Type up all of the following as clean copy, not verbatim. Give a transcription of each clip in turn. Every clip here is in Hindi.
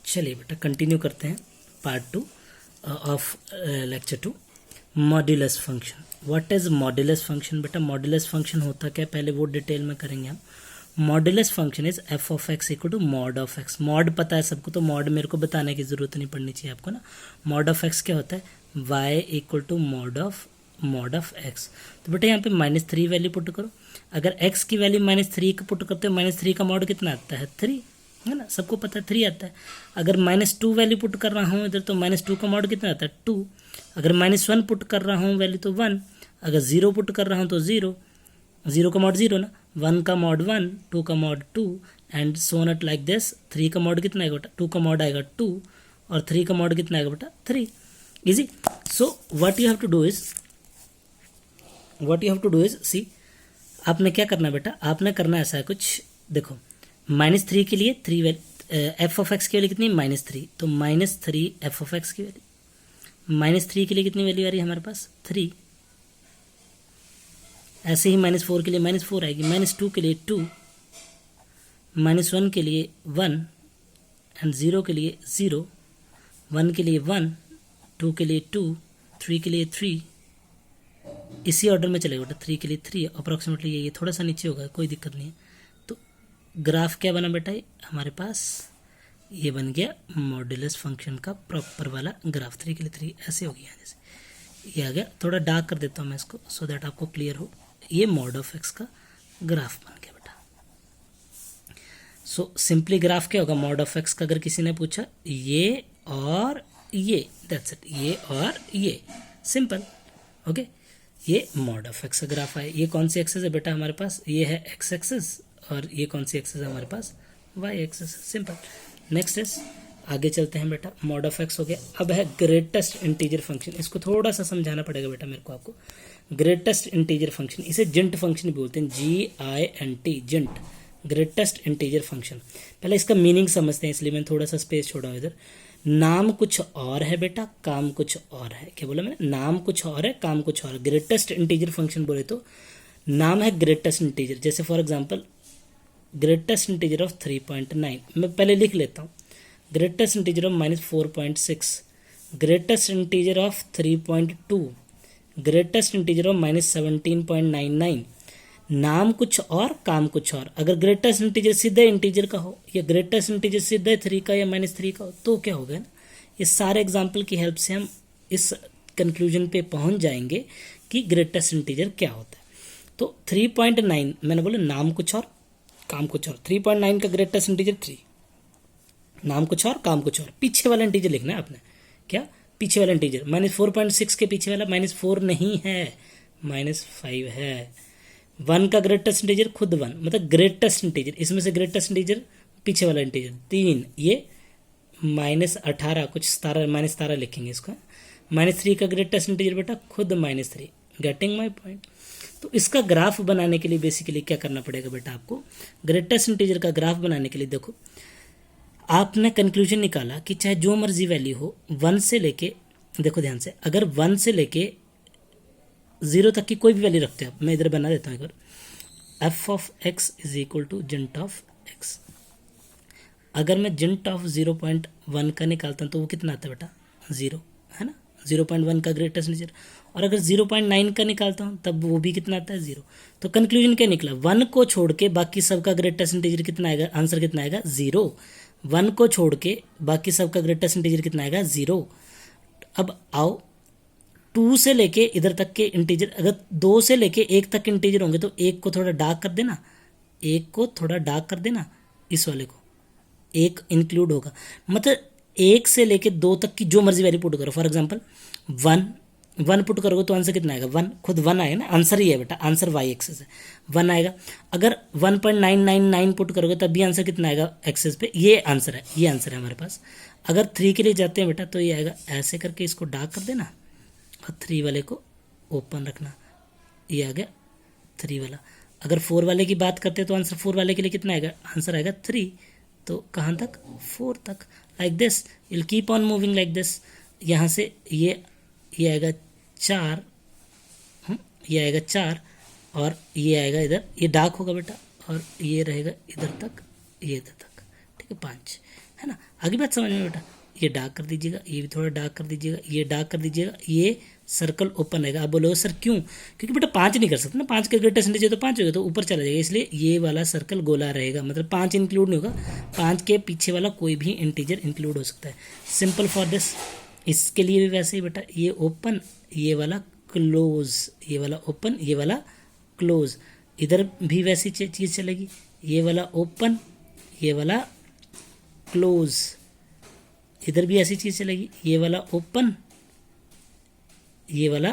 चलिए बेटा कंटिन्यू करते हैं part 2 of lecture 2 modulus function. What is modulus function? बेटा मॉड्यूलस फंक्शन होता क्या, पहले वो डिटेल में करेंगे हम। Modulus function is f of x equal to mod of x. Mod पता है सबको, तो मॉड मेरे को बताने की जरूरत नहीं पड़नी चाहिए आपको ना। मॉड ऑफ एक्स क्या होता है? Y equal to mod of x. तो बेटा यहाँ पे -3 वैल्यू पुट करो। अगर x की वैल्यू -3 का पुट करते हो, -3 का मॉड कितना आता है? 3 है ना, सबको पता है 3 आता है। अगर -2 वैल्यू पुट कर रहा हूँ इधर, तो -2 का मॉड कितना आता है? 2। अगर -1 पुट कर रहा हूँ वैल्यू तो 1। अगर 0 पुट कर रहा हूँ तो 0। 0 का मॉड 0 ना, 1 का मॉड 1, 2 का mod 2 and so not like this. 3 का मॉड कितना आएगा बेटा? 2 का मॉड आएगा 2 और 3 का मॉड कितना आएगा बेटा? 3। Easy. So what you have to do is see, आपने क्या करना है बेटा, आपने करना है ऐसा कुछ, देखो -3 के लिए 3 एफ ऑफ एक्स की वैल्यू कितनी है? -3। तो -3 एफ ऑफ एक्स की वैल्यू, -3 के लिए कितनी वैल्यू आ रही है हमारे पास? 3। ऐसे ही -4 के लिए -4 आएगी, -2 के लिए 2, -1 के लिए 1 एंड 0 के लिए 0, 1 के लिए 1, 2 के लिए 2, 3 के लिए 3। इसी ऑर्डर में चलेगा बेटा, 3 के लिए 3 अप्रॉक्सीमेटली ये थोड़ा सा नीचे होगा, कोई दिक्कत नहीं है। तो ग्राफ क्या बना बेटा? हमारे पास ये बन गया मॉड्यूलस फंक्शन का प्रॉपर वाला ग्राफ। 3 के लिए 3 ऐसे हो गया, जैसे ये आ गया। थोड़ा डार्क कर देता हूँ मैं इसको, सो दैट आपको क्लियर हो। ये मॉड ऑफ एक्स का ग्राफ बन गया बेटा। सो सिंपली ग्राफ क्या होगा मॉड ऑफ एक्स का? अगर किसी ने पूछा ये और ये, दैट्स इट, ये और ये, सिंपल। ओके, ये मॉड ऑफ एक्स का ग्राफ है। ये कौन सी एक्सेस है बेटा हमारे पास? ये है एक्स एक्सेस, और ये कौन सी एक्सेस है हमारे पास? Y axis. Simple. Next is, आगे चलते हैं बेटा। मॉड ऑफ एक्स हो गया। अब है ग्रेटेस्ट इंटीजर फंक्शन। इसको थोड़ा सा समझाना पड़ेगा बेटा मेरे को आपको। ग्रेटेस्ट इंटीजर फंक्शन, इसे जिंट फंक्शन भी बोलते हैं, GINT, जिंट, ग्रेटेस्ट इंटीजर फंक्शन। पहले इसका मीनिंग समझते हैं, इसलिए मैंने थोड़ा सा स्पेस छोड़ा हूं इधर। नाम कुछ और है बेटा, काम कुछ और है। क्या बोला मैंने? नाम कुछ और है, काम कुछ और है। ग्रेटेस्ट इंटीजर फंक्शन बोले तो नाम है ग्रेटेस्ट इंटीजर। जैसे for example greatest integer of 3.9, मैं पहले लिख लेता हूँ। Greatest integer of -4.6, greatest integer of 3.2, greatest integer of -17.99। नाम कुछ और, काम कुछ और। अगर ग्रेटेस्ट इंटीजर सीधे इंटीजर का हो, या ग्रेटेस्ट इंटीजर सीधे 3 का या -3 का हो, तो क्या होगा ना, ये सारे एग्जाम्पल की हेल्प से हम इस कंक्लूजन पे पहुंच जाएंगे कि ग्रेटेस्ट इंटीजर क्या होता है। तो 3.9 मैंने बोला नाम कुछ और, काम कुछ और। 3.9 का ग्रेटेस्ट इंटीजर 3, नाम कुछ और, काम कुछ और। पीछे वाला इंटीजर लिखना है आपने। क्या? पीछे वाला इंटीजर। -4.6 के पीछे वाला -4 नहीं है, -5 है। 1 का ग्रेटेस्ट इंटीजर खुद 1, मतलब ग्रेटेस्ट इंटीजर। इसमें से ग्रेटेस्ट इंटीजर पीछे वाला इंटीजर 3, ये -18, कुछ 17, -17 लिखेंगे इसको। -3 का ग्रेटेस्ट इंटीजर बेटा खुद -3। Getting my point? तो इसका ग्राफ बनाने के लिए बेसिकली क्या करना पड़ेगा बेटा आपको? ग्रेटेस्ट इंटीजर का ग्राफ बनाने के लिए देखो, आपने कंक्लूजन निकाला कि चाहे जो मर्जी वैल्यू हो, 1 से लेके, देखो ध्यान से, अगर 1 से लेके 0 तक की कोई भी वैल्यू रखते हो आप, मैं इधर बना देता हूँ एक बार। F of x is equal to gint of X. अगर मैं जिंट ऑफ 0.1 का निकालता हूँ तो वो कितना आता है बेटा? 0, है ना। 0.1 का ग्रेटेस्ट इंटीजर। और अगर 0.9 का निकालता हूँ तब वो भी कितना आता है? 0। तो कंक्लूजन क्या निकला? 1 को छोड़ के बाकी सबका ग्रेटेस्ट इंटीजर कितना आएगा? आंसर कितना आएगा? 0। 1 को छोड़ के बाकी सबका ग्रेटेस्ट इंटीजर कितना आएगा? 0। अब आओ 2 से लेके इधर तक के इंटीजर, अगर 2 से लेके 1 तक इंटीजर होंगे तो 1 को थोड़ा डार्क कर देना, 1 को थोड़ा डार्क कर देना, इस वाले को 1 इंक्लूड होगा। मतलब 1 से लेके 2 तक की जो मर्जी वैल्यू पुट करो। फॉर एग्जांपल 1 पुट करोगे तो आंसर कितना आएगा? 1, खुद 1 आएगा ना, आंसर ही है बेटा, आंसर वाई एक्सेस है, 1 आएगा। अगर 1.999 पुट करोगे तब भी आंसर कितना आएगा एक्सेस पे? ये आंसर है, ये आंसर है हमारे पास। अगर 3 के लिए जाते हैं बेटा तो ये आएगा, ऐसे करके इसको डार्क कर देना और 3 वाले को ओपन रखना, ये आ गया 3 वाला। अगर 4 वाले की बात करते हैं तो आंसर 4 वाले के लिए कितना आएगा? आंसर आएगा 3। तो कहाँ तक? 4 तक। Like this will keep on moving like this. यहाँ से ये आएगा 4, ये आएगा 4 और ये आएगा इधर, ये डार्क होगा बेटा, और ये रहेगा इधर तक, ये इधर तक, ठीक है, 5। है ना। आगे बात समझ में बेटा, ये डार्क कर दीजिएगा, ये भी थोड़ा डार्क कर दीजिएगा, ये डार्क कर दीजिएगा, ये सर्कल ओपन रहेगा। आप बोलोगे सर क्यों? क्योंकि बेटा 5 नहीं कर सकते ना, 5 के ग्रेटेस्ट इंटीजर तो 5 होगा तो ऊपर चला जाएगा, इसलिए ये वाला सर्कल गोला रहेगा, मतलब 5 इंक्लूड नहीं होगा, 5 के पीछे वाला कोई भी इंटीजर इंक्लूड हो सकता है। Simple for this. इसके लिए भी वैसे ही बेटा, ये ओपन, ये वाला क्लोज, ये वाला ओपन, ये वाला क्लोज। इधर भी वैसी चीज़ चलेगी, ये वाला ओपन, ये वाला क्लोज। इधर भी ऐसी चीज़ चलेगी, ये वाला ओपन, ये वाला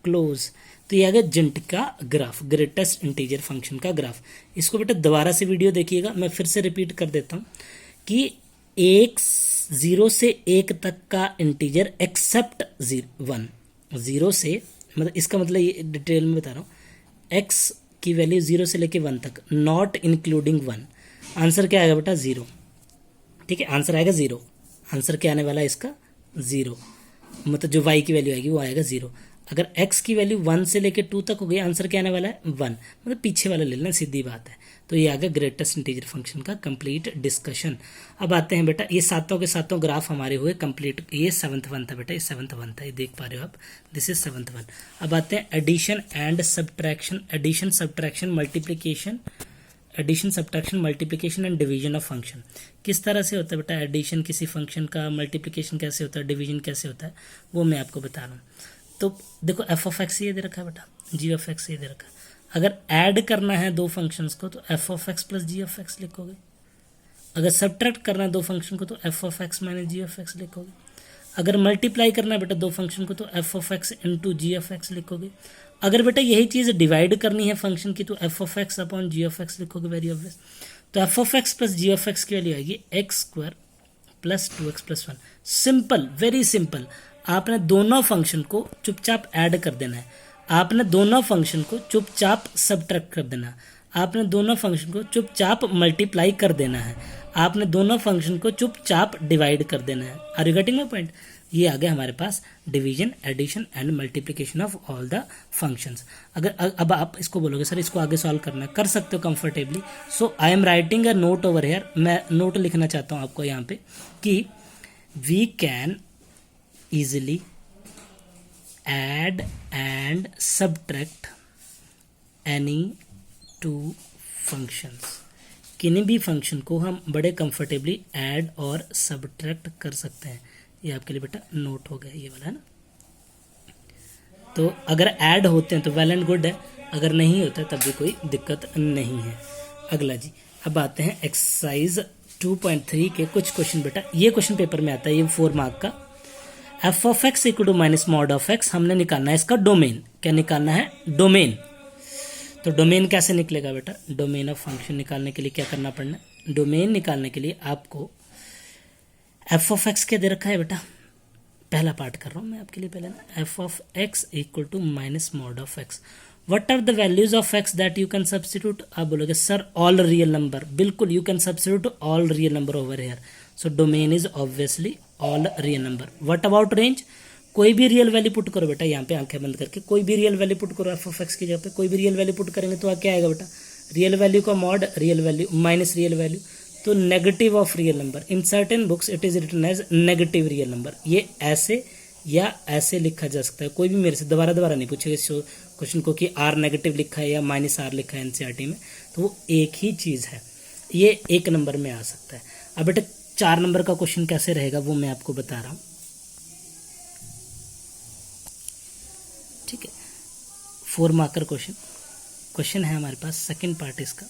क्लोज। तो ये आ गया जेंट का ग्राफ, ग्रेटेस्ट इंटीजर फंक्शन का ग्राफ। इसको बेटा दोबारा से वीडियो देखिएगा, मैं फिर से रिपीट कर देता हूँ कि 0 से 1 तक का इंटीजर एक्सेप्ट 1, 0 से मतलब इसका मतलब ये डिटेल में बता रहा हूँ, x की वैल्यू 0 से लेके 1 तक, नॉट इंक्लूडिंग 1। आंसर क्या आएगा बेटा? 0। ठीक है, आंसर आएगा 0। आंसर क्या आने वाला है इसका? 0। मतलब जो y की वैल्यू आएगी वो आएगा 0। अगर x की वैल्यू 1 से लेके 2 तक हो गई, आंसर क्या आने वाला है? 1। मतलब पीछे वाला ले लेना, सीधी बात है। तो ये आ गया ग्रेटेस्ट इंटीजर फंक्शन का कंप्लीट डिस्कशन। अब आते हैं बेटा, ये सातों के सातों ग्राफ हमारे हुए कंप्लीट। ये 7th वन था बेटा, ये 7th वन था, ये देख पा रहे हो आप, दिस इज 7th वन। अब आते हैं addition and subtraction, addition subtraction multiplication, addition subtraction multiplication and division of function. किस तरह से होता है बेटा एडिशन किसी फंक्शन का, मल्टीप्लिकेशन कैसे होता है, डिवीजन कैसे होता है, वो मैं आपको बता रहा हूँ। तो देखो एफ ऑफ एक्स ये दे रखा है बेटा, जी ऑफ एक्स ये दे रखा है। अगर ऐड करना है दो फंक्शंस को तो f of x plus g of x लिखोगे। अगर सब्ट्रैक्ट करना है दो फंक्शन को तो f of x minus g of x लिखोगे। अगर मल्टीप्लाई करना है बेटा दो फंक्शन को तो f of x into g of x लिखोगे। अगर बेटा यही चीज़ डिवाइड करनी है फंक्शन की तो f of x upon g of x लिखोगे, वेरी ऑब्वियस। तो f of x plus g of x की वैल्यू आएगी x square plus 2x plus 1। Simple, very simple. आपने दोनों फंक्शन को चुपचाप ऐड कर देना है, आपने दोनों फंक्शन को चुपचाप सब्ट्रैक्ट कर देना है, आपने दोनों फंक्शन को चुपचाप मल्टीप्लाई कर देना है, आपने दोनों फंक्शन को चुपचाप डिवाइड कर देना है। Are you getting my point? ये आ गया हमारे पास division, addition and multiplication of all the functions. अगर अब आप इसको बोलोगे सर इसको आगे सॉल्व करना है, कर सकते हो comfortably. So I am writing a note over here, मैं नोट लिखना चाहता हूँ आपको यहाँ पे कि we can easily add and subtract any two functions। किन्हीं भी फंक्शन को हम बड़े कंफर्टेबली ऐड और सब्ट्रैक्ट कर सकते हैं। ये आपके लिए बेटा नोट हो गया, ये वाला है ना। तो अगर ऐड होते हैं तो वेल एंड गुड है, अगर नहीं होता है तब भी कोई दिक्कत नहीं है। अगला जी, अब आते हैं एक्सरसाइज 2.3 के कुछ क्वेश्चन बेटा। ये क्वेश्चन पेपर में आता है, ये 4 मार्क का। F of x equal to minus mod of x, हमने निकालना है इसका डोमेन। क्या निकालना है? डोमेन। तो डोमेन कैसे निकलेगा बेटा? डोमेन ऑफ फंक्शन निकालने के लिए क्या करना पड़ना? डोमेन निकालने के लिए आपको एफ ऑफ एक्स क्या दे रखा है बेटा? पहला पार्ट कर रहा हूँ मैं आपके लिए पहले ना। F of x equal to minus mod of x, what are the values of x that you can substitute? आप बोलोगे सर ऑल रियल नंबर। बिल्कुल, you can substitute all real number over here. So domain is obviously all real number. What about range? कोई भी रियल वैल्यू पुट करो बेटा, यहाँ पे आंखें बंद करके कोई भी रियल वैल्यू पुट करो एफ ऑफ एक्स की जगह पे। कोई भी रियल वैल्यू पुट करेंगे तो क्या आएगा बेटा? रियल वैल्यू का mod real value minus real value, तो negative of real number. In certain books it is written as negative real number. ये ऐसे या ऐसे लिखा जा सकता है, कोई भी मेरे से दोबारा नहीं पूछेगा इस क्वेश्चन को कि आर नेगेटिव लिखा है या माइनस आर लिखा है एनसीईआरटी में, तो वो एक ही चीज़ है। ये 1 नंबर में आ सकता है। अब बेटा 4 नंबर का क्वेश्चन कैसे रहेगा वो मैं आपको बता रहा हूँ, ठीक है। 4 मार्कर क्वेश्चन है हमारे पास। सेकंड पार्ट इसका,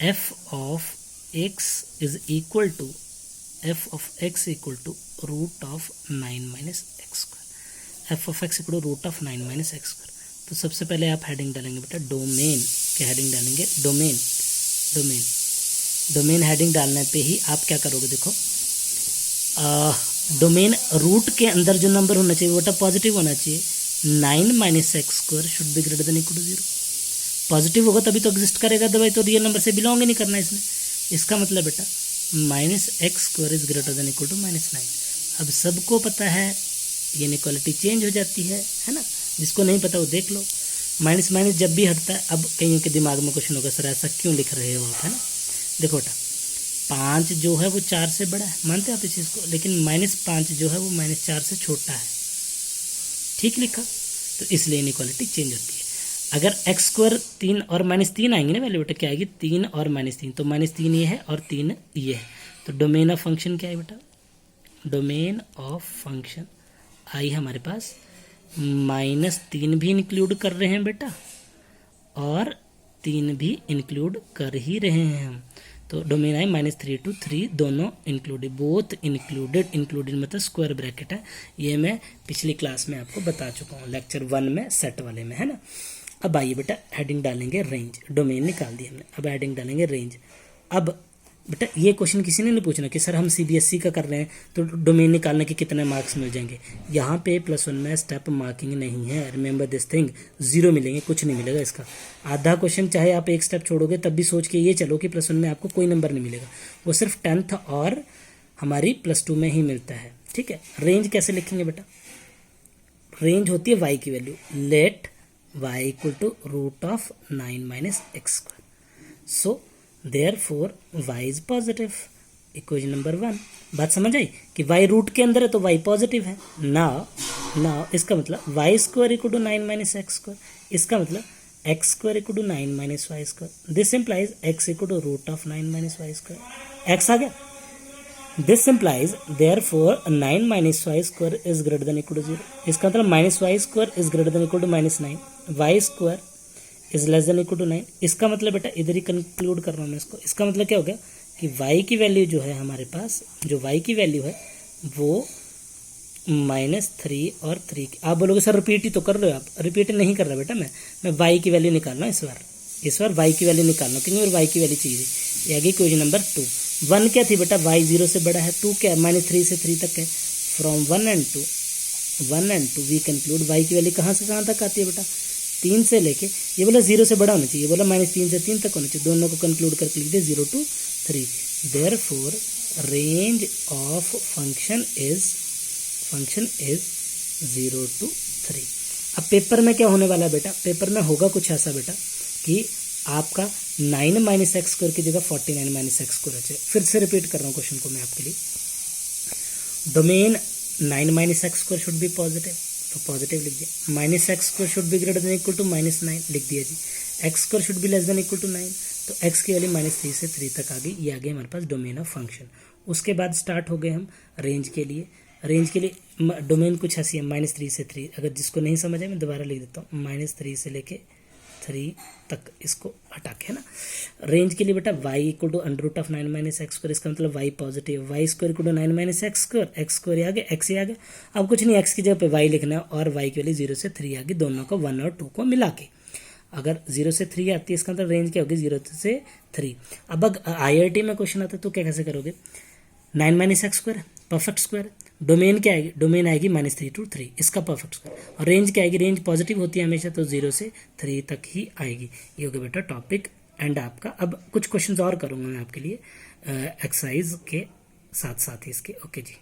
f of x is equal to root of 9 minus x square. F of x equal to root of 9 minus x square. तो सबसे पहले आप हेडिंग डालेंगे बेटा डोमेन, क्या हेडिंग डालेंगे? डोमेन। डोमेन हेडिंग डालने पे ही आप क्या करोगे? देखो डोमेन रूट के अंदर जो नंबर होना चाहिए बेटा पॉजिटिव होना चाहिए। 9 minus x square should be greater than equal to 0। Positive होगा तभी तो एग्जिस्ट करेगा, अदरवाइज तो रियल नंबर से बिलोंग ही नहीं करना इसने। इसका मतलब बेटा minus x square is greater than equal to minus 9। अब सबको पता है ये इनइक्वालिटी चेंज हो जाती है ना। जिसको नहीं पता वो देख लो। माइनस माइनस जब भी हटता है, अब कईयों के दिमाग में क्वेश्चन होगा सर ऐसा क्यों लिख रहे हो आप, है ना। देखो बेटा 5 जो है वो 4 से बड़ा है, मानते हैं आप इस चीज़ को, लेकिन -5 जो है वो -4 से छोटा है। ठीक लिखा, तो इसलिए इनइक्वालिटी चेंज होती है। अगर एक्स स्क्वायर 3 और -3 आएंगे ना वैल्यू बेटा, क्या आएगी 3 और -3, तो -3 ये है और 3 ये है, तो डोमेन ऑफ फंक्शन क्या है बेटा, डोमेन ऑफ फंक्शन आई हमारे पास -3 भी इंक्लूड कर रहे हैं बेटा और 3 भी इंक्लूड कर ही रहे हैं हम, तो डोमेन आई -3 to 3 दोनों इंक्लूडेड, बोथ इंक्लूडेड, इंक्लूडेड मतलब स्क्वायर ब्रैकेट है, ये मैं पिछली क्लास में आपको बता चुका हूँ, लेक्चर 1 में सेट वाले में, है ना। अब आइए बेटा हेडिंग डालेंगे रेंज, डोमेन निकाल दी हमने, अब हेडिंग डालेंगे रेंज। अब बेटा ये क्वेश्चन किसी ने नहीं पूछना कि सर हम सीबीएसई का कर रहे हैं तो डोमेन निकालने के कितने मार्क्स मिल जाएंगे, यहाँ पे +1 में स्टेप मार्किंग नहीं है, रिमेंबर दिस थिंग, 0 मिलेंगे, कुछ नहीं मिलेगा इसका। आधा क्वेश्चन चाहे आप एक स्टेप छोड़ोगे तब भी सोच के ये चलो कि +1 में आपको कोई नंबर नहीं मिलेगा, वो सिर्फ 10th और हमारी +2 में ही मिलता है। ठीक है, रेंज कैसे लिखेंगे बेटा, रेंज होती है y की value, let y equal to √9 - x², so therefore y is positive, equation number 1। बात समझ आई कि y रूट के अंदर है तो y पॉजिटिव है। नाउ इसका मतलब y² इक्वल टू 9 - x², इसका मतलब x² equal to 9 - y², this implies x equal to √9 - y², x आ गया। This implies therefore 9 - y² is greater than equal to 0, इसका मतलब -y² is greater than equal to -9, y² is less than equal to 9, इसका मतलब बेटा इधर ही कंक्लूड कर रहा हूँ मैं इसको, इसका मतलब क्या हो गया कि y की वैल्यू जो है हमारे पास, जो y की वैल्यू है वो -3 और 3 की, आप बोलोगे सर रिपीट ही तो कर रहे हो आप, रिपीट नहीं कर रहा बेटा, मैं y की वैल्यू निकाल रहा हूँ इस बार y की वैल्यू निकालना, क्योंकि मेरे y की वैल्यू चाहिए। ये आगे क्वेश्चन नंबर 2, 1 क्या थी बेटा, y 0 से बड़ा है, 2 क्या है -3 से 3 तक है, from 1 and 2 we conclude y की वैल्यू कहाँ से कहाँ तक आती है बेटा, 3 से लेके, ये बोला 0 से बड़ा होना चाहिए, बोला -3 से 3 तक होना चाहिए, दोनों को कंक्लूड करके लिख दे 0 to 3, therefore range of function is 0 to 3। अब पेपर में क्या होने वाला है बेटा, पेपर में होगा कुछ ऐसा बेटा कि आपका 9 - x² की जगह 49 - x² है। फिर से रिपीट कर रहा हूँ क्वेश्चन को मैं आपके लिए, domain 9 - x² should be positive, तो पॉजिटिव लिख दिया, -x² should be greater than equal to -9 लिख दिया जी, x² should be less than equal to 9, तो x की वैल्यू -3 से 3 तक आ गई, ये आ गया हमारे पास डोमेन ऑफ फंक्शन। उसके बाद स्टार्ट हो गए हम रेंज के लिए, रेंज के लिए डोमेन कुछ ऐसी है -3 से 3, अगर जिसको नहीं समझ आए मैं दोबारा लिख देता हूँ, -3 से लेके 3 तक इसको हटा के, है ना। रेंज के लिए बेटा y इक्वल टू √9 - x², इसका मतलब y positive, y² equal to 9 - x², x² आ गया, x ही आ गया, अब कुछ नहीं, x की जगह पे y लिखना है और y की वैल्यू 0 से 3 आ गई, दोनों को 1 और 2 को मिला के, अगर 0 से 3 आती है इसका मतलब रेंज क्या होगी 0 से 3। अब IIT में क्वेश्चन आता है तो क्या कैसे करोगे, 9 - x² परफेक्ट स्क्वायर, डोमेन क्या आएगी, डोमेन आएगी -3 to 3, इसका परफेक्ट स्क्वायर, और रेंज क्या आएगी, रेंज पॉजिटिव होती है हमेशा, तो 0 से 3 तक ही आएगी। ये हो गया बेटा टॉपिक एंड आपका। अब कुछ क्वेश्चंस और करूंगा मैं आपके लिए एक्सरसाइज के साथ साथ ही इसके। ओके जी।